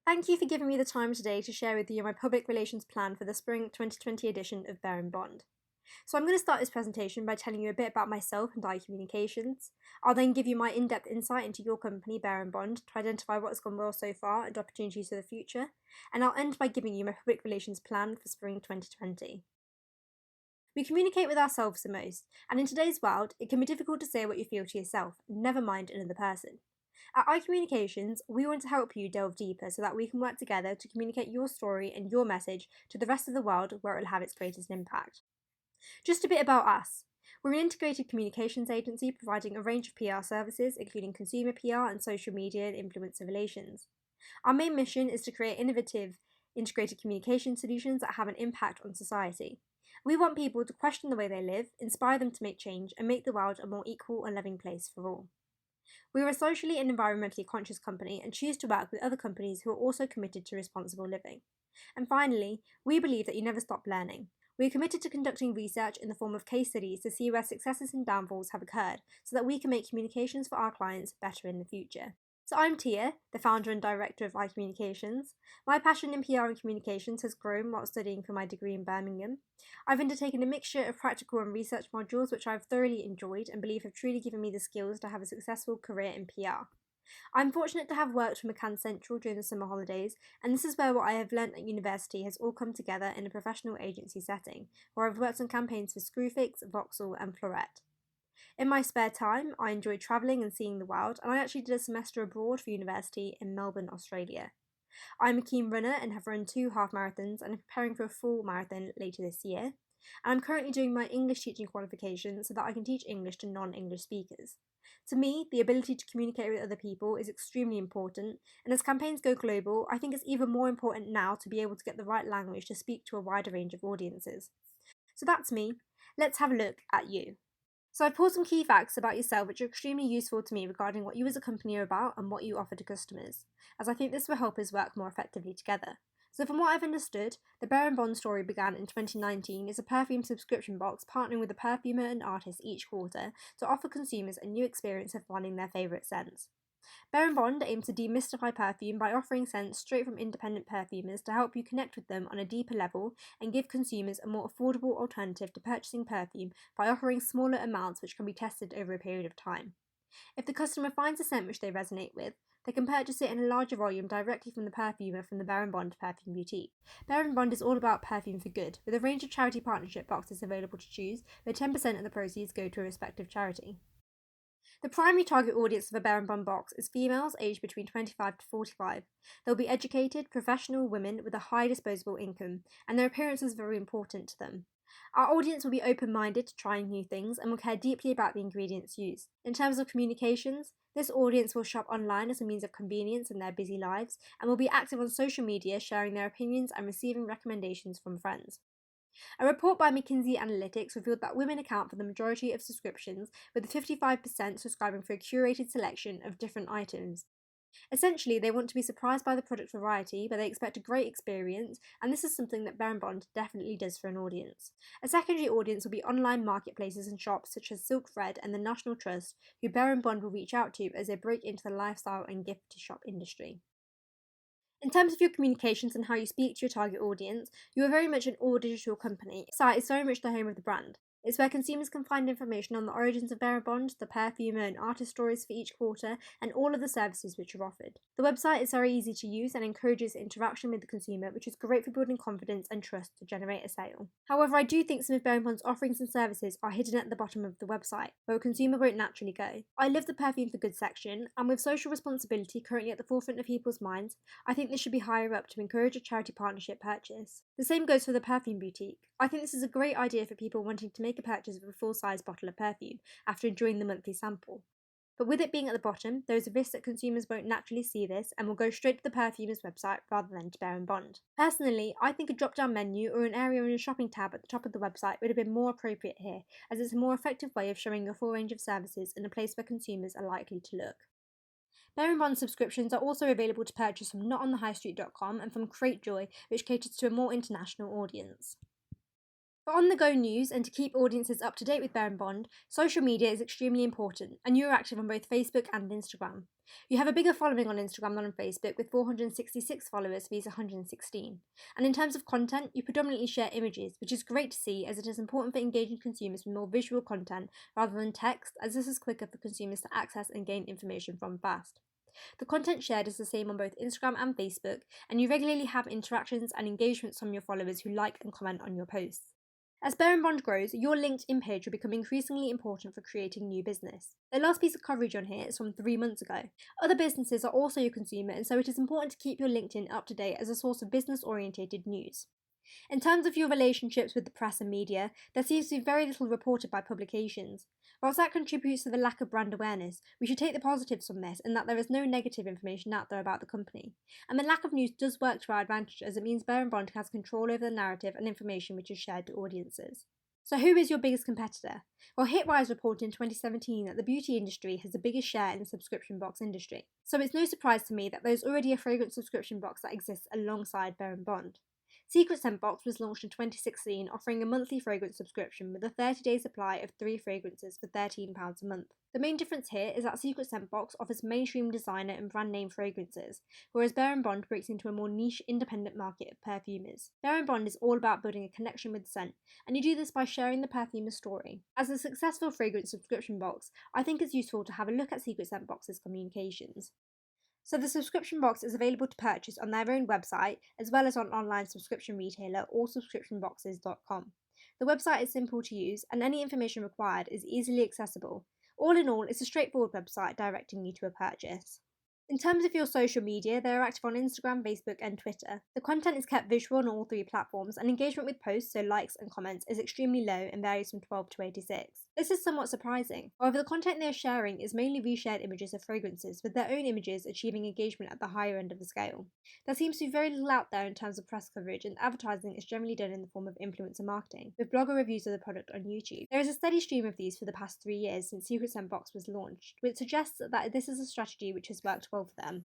Thank you for giving me the time today to share with you my public relations plan for the Spring 2020 edition of Bare&Bond. So I'm going to start this presentation by telling you a bit about myself and iCommunications. I'll then give you my in-depth insight into your company, Bare&Bond, to identify what has gone well so far and opportunities for the future. And I'll end by giving you my public relations plan for Spring 2020. We communicate with ourselves the most, and in today's world, it can be difficult to say what you feel to yourself, never mind another person. At iCommunications, we want to help you delve deeper so that we can work together to communicate your story and your message to the rest of the world where it will have its greatest impact. Just a bit about us. We're an integrated communications agency providing a range of PR services, including consumer PR and social media and influencer relations. Our main mission is to create innovative, integrated communication solutions that have an impact on society. We want people to question the way they live, inspire them to make change, and make the world a more equal and loving place for all. We are a socially and environmentally conscious company and choose to work with other companies who are also committed to responsible living. And finally, we believe that you never stop learning. We are committed to conducting research in the form of case studies to see where successes and downfalls have occurred so that we can make communications for our clients better in the future. So I'm Tia, the founder and director of iCommunications. My passion in PR and communications has grown while studying for my degree in Birmingham. I've undertaken a mixture of practical and research modules which I've thoroughly enjoyed and believe have truly given me the skills to have a successful career in PR. I'm fortunate to have worked for McCann Central during the summer holidays, and this is where what I have learnt at university has all come together in a professional agency setting, where I've worked on campaigns for Screwfix, Vauxhall and Floret. In my spare time, I enjoy travelling and seeing the world, and I actually did a semester abroad for university in Melbourne, Australia. I'm a keen runner and have run 2 half marathons and am preparing for a full marathon later this year. And I'm currently doing my English teaching qualification so that I can teach English to non-English speakers. To me, the ability to communicate with other people is extremely important, and as campaigns go global, I think it's even more important now to be able to get the right language to speak to a wider range of audiences. So that's me. Let's have a look at you. So I've pulled some key facts about yourself which are extremely useful to me regarding what you as a company are about and what you offer to customers, as I think this will help us work more effectively together. So from what I've understood, the Bare&Bond story began in 2019 as a perfume subscription box partnering with a perfumer and artist each quarter to offer consumers a new experience of finding their favourite scents. Bare&Bond aims to demystify perfume by offering scents straight from independent perfumers to help you connect with them on a deeper level and give consumers a more affordable alternative to purchasing perfume by offering smaller amounts which can be tested over a period of time. If the customer finds a scent which they resonate with, they can purchase it in a larger volume directly from the perfumer from the Bare&Bond Perfume Boutique. Bare&Bond is all about perfume for good, with a range of charity partnership boxes available to choose, where 10% of the proceeds go to a respective charity. The primary target audience of a Bare&Bond box is females aged between 25 to 45. They'll be educated, professional women with a high disposable income, and their appearance is very important to them. Our audience will be open-minded to trying new things and will care deeply about the ingredients used. In terms of communications, this audience will shop online as a means of convenience in their busy lives and will be active on social media, sharing their opinions and receiving recommendations from friends. A report by McKinsey Analytics revealed that women account for the majority of subscriptions, with 55% subscribing for a curated selection of different items. Essentially, they want to be surprised by the product variety, but they expect a great experience, and this is something that Bare&Bond definitely does for an audience. A secondary audience will be online marketplaces and shops such as Silk Thread and the National Trust, who Bare&Bond will reach out to as they break into the lifestyle and gift shop industry. In terms of your communications and how you speak to your target audience, you are very much an all-digital company. The site is very much the home of the brand. It's where consumers can find information on the origins of Bare&Bond, the perfumer and artist stories for each quarter, and all of the services which are offered. The website is very easy to use and encourages interaction with the consumer, which is great for building confidence and trust to generate a sale. However, I do think some of Bare&Bond's offerings and services are hidden at the bottom of the website, where a consumer won't naturally go. I love the perfume for good section, and with social responsibility currently at the forefront of people's minds, I think this should be higher up to encourage a charity partnership purchase. The same goes for the perfume boutique. I think this is a great idea for people wanting to make a purchase of a full-size bottle of perfume after enjoying the monthly sample. But with it being at the bottom, there is a risk that consumers won't naturally see this and will go straight to the perfumer's website rather than to Bare&Bond. Personally, I think a drop-down menu or an area in a shopping tab at the top of the website would have been more appropriate here, as it's a more effective way of showing your full range of services in a place where consumers are likely to look. Bare&Bond subscriptions are also available to purchase from notonthehighstreet.com and from Cratejoy, which caters to a more international audience. For on-the-go news and to keep audiences up to date with Bare&Bond, social media is extremely important, and you are active on both Facebook and Instagram. You have a bigger following on Instagram than on Facebook, with 466 followers vs 116. And in terms of content, you predominantly share images, which is great to see as it is important for engaging consumers with more visual content rather than text, as this is quicker for consumers to access and gain information from fast. The content shared is the same on both Instagram and Facebook, and you regularly have interactions and engagements from your followers who like and comment on your posts. As Bare&Bond grows, your LinkedIn page will become increasingly important for creating new business. The last piece of coverage on here is from 3 months ago. Other businesses are also your consumer, and so it is important to keep your LinkedIn up to date as a source of business-orientated news. In terms of your relationships with the press and media, there seems to be very little reported by publications. Whilst that contributes to the lack of brand awareness, we should take the positives from this in that there is no negative information out there about the company. And the lack of news does work to our advantage, as it means Bare&Bond has control over the narrative and information which is shared to audiences. So who is your biggest competitor? Well, Hitwise reported in 2017 that the beauty industry has the biggest share in the subscription box industry. So it's no surprise to me that there is already a fragrance subscription box that exists alongside Bare&Bond. Secret Scent Box was launched in 2016, offering a monthly fragrance subscription with a 30-day supply of 3 fragrances for £13 a month. The main difference here is that Secret Scent Box offers mainstream designer and brand name fragrances, whereas Bare&Bond breaks into a more niche, independent market of perfumers. Bare&Bond is all about building a connection with scent, and you do this by sharing the perfumer's story. As a successful fragrance subscription box, I think it's useful to have a look at Secret Scent Box's communications. So the subscription box is available to purchase on their own website, as well as on online subscription retailer allsubscriptionboxes.com. The website is simple to use, and any information required is easily accessible. All in all, it's a straightforward website directing you to a purchase. In terms of your social media, they are active on Instagram, Facebook, and Twitter. The content is kept visual on all 3 platforms, and engagement with posts, so likes and comments, is extremely low and varies from 12 to 86. This is somewhat surprising. However, the content they are sharing is mainly reshared images of fragrances, with their own images achieving engagement at the higher end of the scale. There seems to be very little out there in terms of press coverage, and advertising is generally done in the form of influencer marketing, with blogger reviews of the product on YouTube. There is a steady stream of these for the past 3 years since Secret Scent Box was launched, which suggests that this is a strategy which has worked well for them.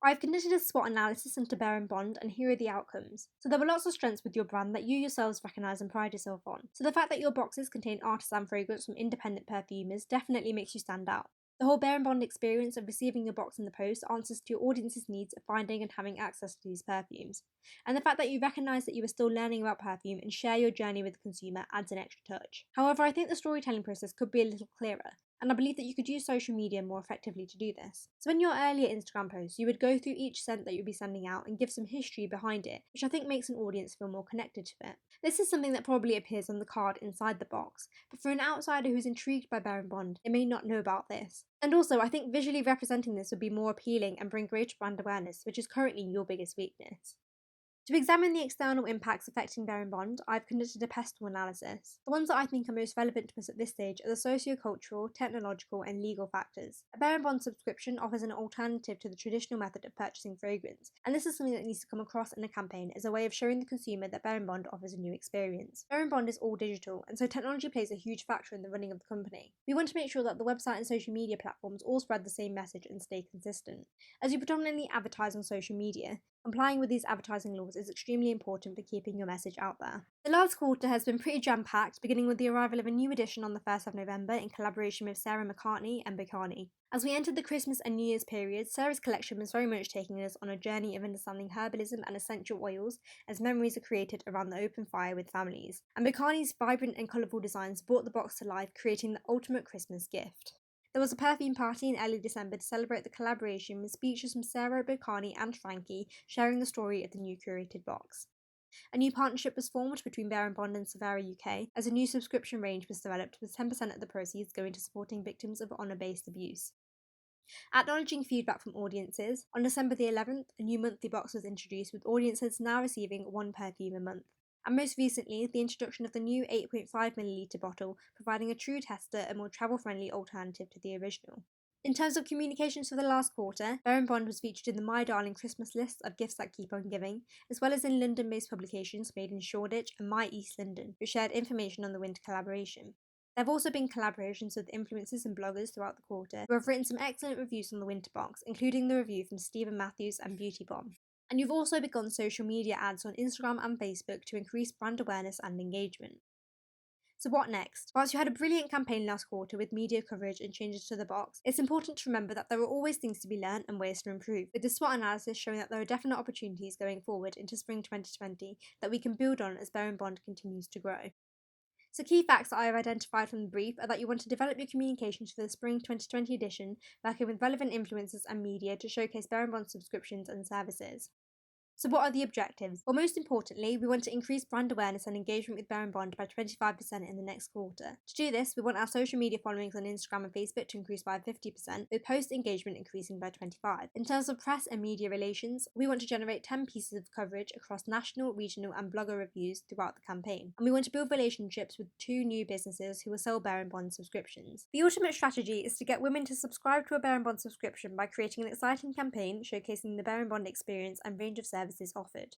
I've conducted a SWOT analysis into Bare&Bond, and here are the outcomes. So there were lots of strengths with your brand that you yourselves recognise and pride yourself on. So the fact that your boxes contain artisan fragrance from independent perfumers definitely makes you stand out. The whole Bare&Bond experience of receiving your box in the post answers to your audience's needs of finding and having access to these perfumes. And the fact that you recognise that you are still learning about perfume and share your journey with the consumer adds an extra touch. However, I think the storytelling process could be a little clearer, and I believe that you could use social media more effectively to do this. So in your earlier Instagram posts, you would go through each scent that you'd be sending out and give some history behind it, which I think makes an audience feel more connected to it. This is something that probably appears on the card inside the box, but for an outsider who's intrigued by Bare&Bond, they may not know about this. And also, I think visually representing this would be more appealing and bring greater brand awareness, which is currently your biggest weakness. To examine the external impacts affecting Bare&Bond, I've conducted a pestle analysis. The ones that I think are most relevant to us at this stage are the socio-cultural, technological, and legal factors. A Bare&Bond subscription offers an alternative to the traditional method of purchasing fragrance, and this is something that needs to come across in a campaign as a way of showing the consumer that Bare&Bond offers a new experience. Bare&Bond is all digital, and so technology plays a huge factor in the running of the company. We want to make sure that the website and social media platforms all spread the same message and stay consistent. As you predominantly advertise on social media, complying with these advertising laws is extremely important for keeping your message out there. The last quarter has been pretty jam-packed, beginning with the arrival of a new edition on the 1st of November in collaboration with Sarah McCartney and Bacani. As we entered the Christmas and New Year's period, Sarah's collection was very much taking us on a journey of understanding herbalism and essential oils as memories are created around the open fire with families. And Bacani's vibrant and colourful designs brought the box to life, creating the ultimate Christmas gift. There was a perfume party in early December to celebrate the collaboration with speeches from Sarah, Bacani and Frankie sharing the story of the new curated box. A new partnership was formed between Bare&Bond and Savara UK as a new subscription range was developed with 10% of the proceeds going to supporting victims of honour-based abuse. Acknowledging feedback from audiences, on December the 11th, a new monthly box was introduced with audiences now receiving 1 perfume a month. And most recently, the introduction of the new 8.5ml bottle, providing a true tester and more travel-friendly alternative to the original. In terms of communications for the last quarter, Bare&Bond was featured in the My Darling Christmas list of gifts that keep on giving, as well as in London-based publications made in Shoreditch and My East London, which shared information on the winter collaboration. There have also been collaborations with influencers and bloggers throughout the quarter who have written some excellent reviews on the winter box, including the review from Stephen Matthews and Beauty Bomb. And you've also begun social media ads on Instagram and Facebook to increase brand awareness and engagement. So what next? Whilst you had a brilliant campaign last quarter with media coverage and changes to the box, it's important to remember that there are always things to be learned and ways to improve, with the SWOT analysis showing that there are definite opportunities going forward into spring 2020 that we can build on as Bare&Bond continues to grow. So key facts that I have identified from the brief are that you want to develop your communications for the Spring 2020 edition, working with relevant influencers and media to showcase Bare&Bond subscriptions and services. So what are the objectives? Well, most importantly, we want to increase brand awareness and engagement with Bare&Bond by 25% in the next quarter. To do this, we want our social media followings on Instagram and Facebook to increase by 50%, with post engagement increasing by 25%. In terms of press and media relations, we want to generate 10 pieces of coverage across national, regional and blogger reviews throughout the campaign. And we want to build relationships with 2 new businesses who will sell Bare&Bond subscriptions. The ultimate strategy is to get women to subscribe to a Bare&Bond subscription by creating an exciting campaign showcasing the Bare&Bond experience and range of services offered.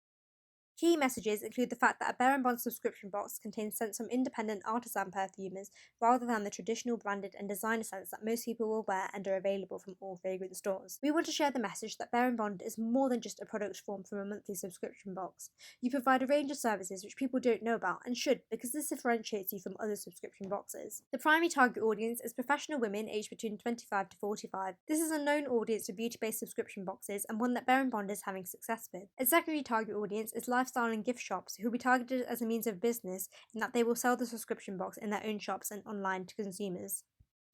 Key messages include the fact that a Bare&Bond subscription box contains scents from independent artisan perfumers rather than the traditional branded and designer scents that most people will wear and are available from all fragrance stores. We want to share the message that Bare&Bond is more than just a product formed from a monthly subscription box. You provide a range of services which people don't know about and should, because this differentiates you from other subscription boxes. The primary target audience is professional women aged between 25 to 45. This is a known audience for beauty-based subscription boxes and one that Bare&Bond is having success with. A secondary target audience is lifestyle and gift shops who will be targeted as a means of business in that they will sell the subscription box in their own shops and online to consumers.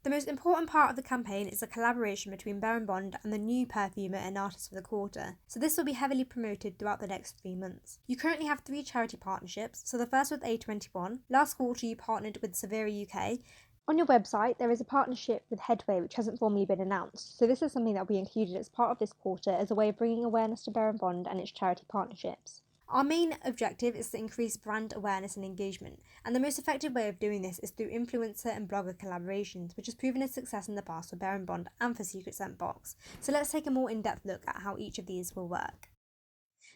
The most important part of the campaign is a collaboration between Bare&Bond and the new perfumer and artist for the quarter, so this will be heavily promoted throughout the next 3 months. You currently have 3 charity partnerships, so the first with A21, last quarter you partnered with Severa UK. On your website, there is a partnership with Headway which hasn't formally been announced, so this is something that will be included as part of this quarter as a way of bringing awareness to Bare&Bond and its charity partnerships. Our main objective is to increase brand awareness and engagement, and the most effective way of doing this is through influencer and blogger collaborations, which has proven a success in the past for Bare&Bond and for Secret Scent Box. So let's take a more in-depth look at how each of these will work.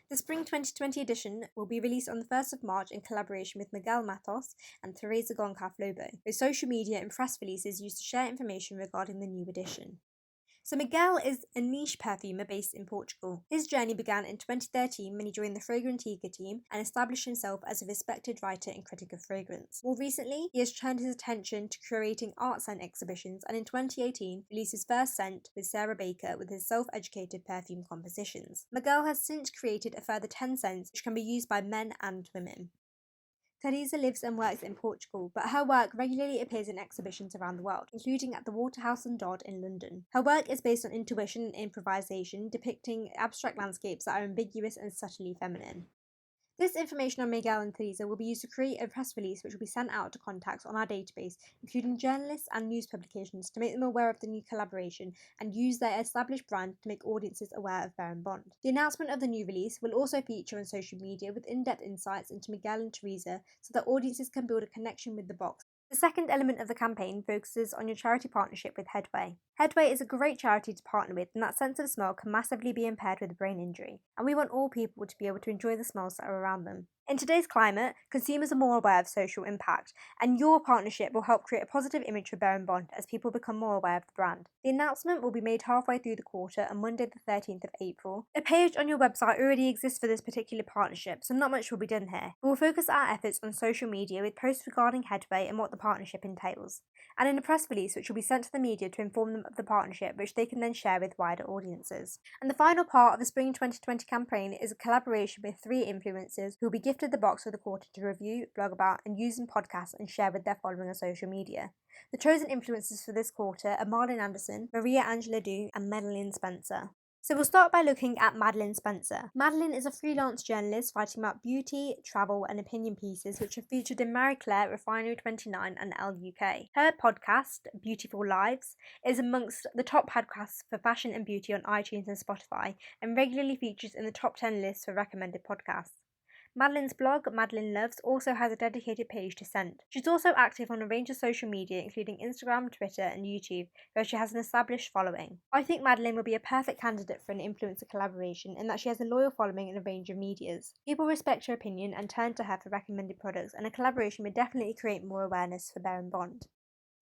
The Spring 2020 edition will be released on the 1st of March in collaboration with Miguel Matos and Teresa Goncalves Lobo, with social media and press releases used to share information regarding the new edition. So Miguel is a niche perfumer based in Portugal. His journey began in 2013 when he joined the Fragrantica team and established himself as a respected writer and critic of fragrance. More recently, he has turned his attention to curating art scent exhibitions and in 2018 released his first scent with Sarah Baker with his self-educated perfume compositions. Miguel has since created a further 10 scents which can be used by men and women. Teresa lives and works in Portugal, but her work regularly appears in exhibitions around the world, including at the Waterhouse and Dodd in London. Her work is based on intuition and improvisation, depicting abstract landscapes that are ambiguous and subtly feminine. This information on Miguel and Teresa will be used to create a press release which will be sent out to contacts on our database, including journalists and news publications, to make them aware of the new collaboration and use their established brand to make audiences aware of Bare&Bond. The announcement of the new release will also feature on social media with in-depth insights into Miguel and Teresa so that audiences can build a connection with the box. The second element of the campaign focuses on your charity partnership with Headway. Headway is a great charity to partner with, and that sense of smell can massively be impaired with a brain injury, and we want all people to be able to enjoy the smells that are around them. In today's climate, consumers are more aware of social impact, and your partnership will help create a positive image for Bare&Bond as people become more aware of the brand. The announcement will be made halfway through the quarter on Monday the 13th of April. A page on your website already exists for this particular partnership, so not much will be done here. We will focus our efforts on social media with posts regarding Headway and what the partnership entails, and in a press release which will be sent to the media to inform them of the partnership, which they can then share with wider audiences. And the final part of the Spring 2020 campaign is a collaboration with 3 influencers who will be gifted the box for the quarter to review, blog about, and use in podcasts and share with their following on social media. The chosen influencers for this quarter are Marlon Anderson, Maria Angela Du, and Madeline Spencer. So we'll start by looking at Madeline Spencer. Madeline is a freelance journalist writing about beauty, travel and opinion pieces which are featured in Marie Claire, Refinery 29 and Elle UK. Her podcast, Beautiful Lives, is amongst the top podcasts for fashion and beauty on iTunes and Spotify and regularly features in the top 10 lists for recommended podcasts. Madeline's blog, Madeline Loves, also has a dedicated page to scent. She's also active on a range of social media, including Instagram, Twitter, and YouTube, where she has an established following. I think Madeline will be a perfect candidate for an influencer collaboration in that she has a loyal following in a range of medias. People respect her opinion and turn to her for recommended products, and a collaboration would definitely create more awareness for Bare&Bond.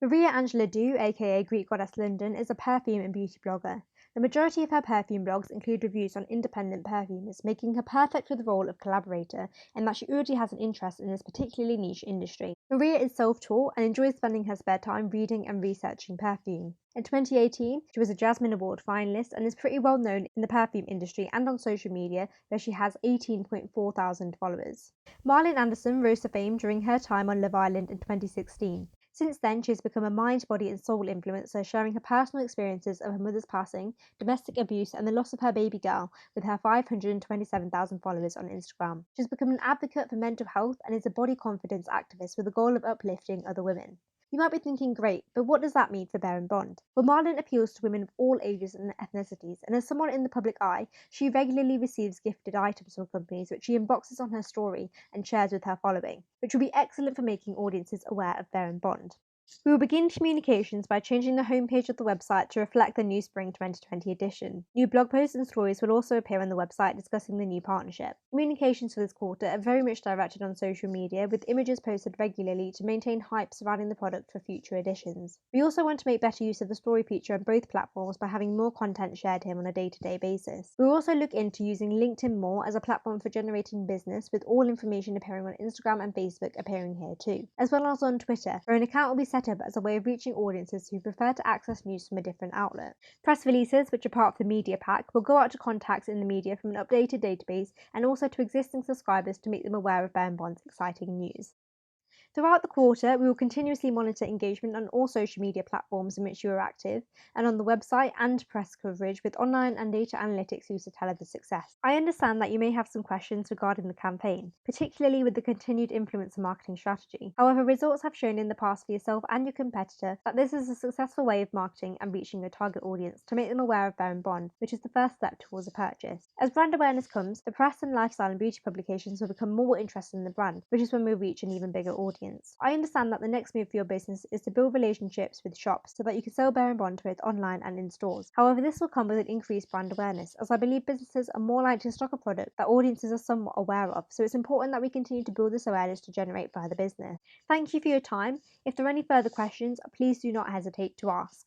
Maria Angela Du, aka Greek Goddess London, is a perfume and beauty blogger. The majority of her perfume blogs include reviews on independent perfumers, making her perfect for the role of collaborator in that she already has an interest in this particularly niche industry. Maria is self-taught and enjoys spending her spare time reading and researching perfume. In 2018, she was a Jasmine Award finalist and is pretty well known in the perfume industry and on social media, where she has 18.4 thousand followers. Marlene Anderson rose to fame during her time on Love Island in 2016. Since then, she has become a mind, body, and soul influencer, sharing her personal experiences of her mother's passing, domestic abuse, and the loss of her baby girl with her 527,000 followers on Instagram. She has become an advocate for mental health and is a body confidence activist with the goal of uplifting other women. You might be thinking, great, but what does that mean for Bare&Bond? Well, Marlene appeals to women of all ages and ethnicities, and as someone in the public eye, she regularly receives gifted items from companies which she unboxes on her story and shares with her following, which will be excellent for making audiences aware of Bare&Bond. We will begin communications by changing the homepage of the website to reflect the new Spring 2020 edition. New blog posts and stories will also appear on the website discussing the new partnership. Communications for this quarter are very much directed on social media, with images posted regularly to maintain hype surrounding the product for future editions. We also want to make better use of the story feature on both platforms by having more content shared here on a day-to-day basis. We'll also look into using LinkedIn more as a platform for generating business, with all information appearing on Instagram and Facebook appearing here too, as well as on Twitter, where an account will be set up as a way of reaching audiences who prefer to access news from a different outlet. Press releases, which are part of the media pack, will go out to contacts in the media from an updated database and also to existing subscribers to make them aware of Bare&Bond's exciting news. Throughout the quarter, we will continuously monitor engagement on all social media platforms in which you are active, and on the website and press coverage, with online and data analytics used to tell of the success. I understand that you may have some questions regarding the campaign, particularly with the continued influencer marketing strategy. However, results have shown in the past for yourself and your competitor that this is a successful way of marketing and reaching your target audience to make them aware of Bare&Bond, which is the first step towards a purchase. As brand awareness comes, the press and lifestyle and beauty publications will become more interested in the brand, which is when we reach an even bigger audience. I understand that the next move for your business is to build relationships with shops so that you can sell Bare&Bond both online and in stores. However, this will come with an increased brand awareness, as I believe businesses are more likely to stock a product that audiences are somewhat aware of, so it's important that we continue to build this awareness to generate further business. Thank you for your time. If there are any further questions, please do not hesitate to ask.